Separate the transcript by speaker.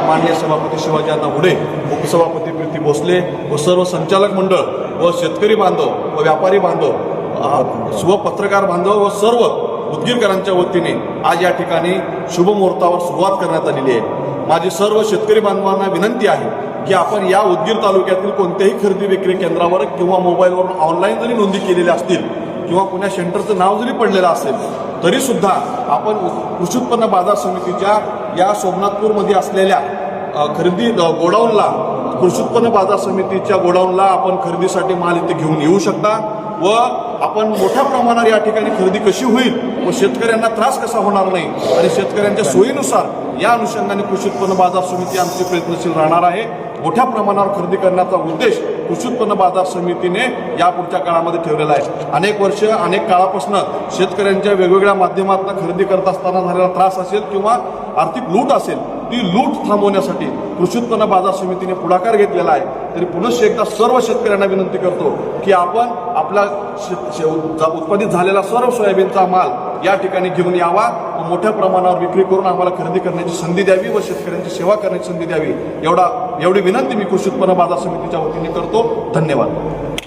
Speaker 1: माननीय सभापती शिवाजी अण्णा हुडे, उपसभापती प्रीती भोसले व सर्व संचालक मंडळ व शेतकरी बांधव व व्यापारी बांधव व पत्रकार बांधव व सर्व उदगीरकरांच्या वतीने आज या ठिकाणी शुभमुहूर्तावर सुरुवात करण्यात आलेली आहे। माझी सर्व शेतकरी बांधवांना विनंती आहे की आपण या उदगीर तालुक्यातील कोणत्याही खरेदी विक्री केंद्रावर किंवा मोबाईलवरून ऑनलाईन जरी नोंदी केलेल्या असतील किंवा कुण्या सेंटरचं नाव जरी पडलेलं असेल तरी सुद्धा आपण कृषी उत्पन्न बाजार समितीच्या या सोमनाथपूरमध्ये असलेल्या खरेदी गोडाऊनला, कृषी उत्पन्न बाजार समितीच्या गोडाऊनला आपण खरेदीसाठी माल इथे घेऊन येऊ शकता व आपण मोठ्या प्रमाणावर या ठिकाणी खरेदी कशी होईल व शेतकऱ्यांना त्रास कसा होणार नाही आणि शेतकऱ्यांच्या सोयीनुसार या अनुषंगाने कृषी उत्पन्न बाजार समिती आमची प्रयत्नशील राहणार आहे। मोठ्या प्रमाणावर खरेदी करण्याचा उद्देश कृषी उत्पन्न बाजार समितीने यापुढच्या काळामध्ये ठेवलेला आहे। अनेक वर्ष अनेक काळापासून शेतकऱ्यांच्या वेगवेगळ्या माध्यमातून खरेदी करत असताना झालेला त्रास असेल किंवा आर्थिक लूट असेल, ती लूट थांबवण्यासाठी कृषी उत्पन्न बाजार समितीने पुढाकार घेतलेला आहे। तरी पुनश्च एकदा सर्व शेतकऱ्यांना विनंती करतो की आपण आपला उत्पादित झालेला सर्व सोयाबीनचा माल या ठिकाणी घेऊन यावा व मोठ्या प्रमाणावर विक्री करून आम्हाला खरेदी करण्याची संधी द्यावी व शेतकऱ्यांची सेवा करण्याची संधी द्यावी एवढी विनंती मी कृषी उत्पन्न बाजार समितीच्या वतीने करतो। धन्यवाद।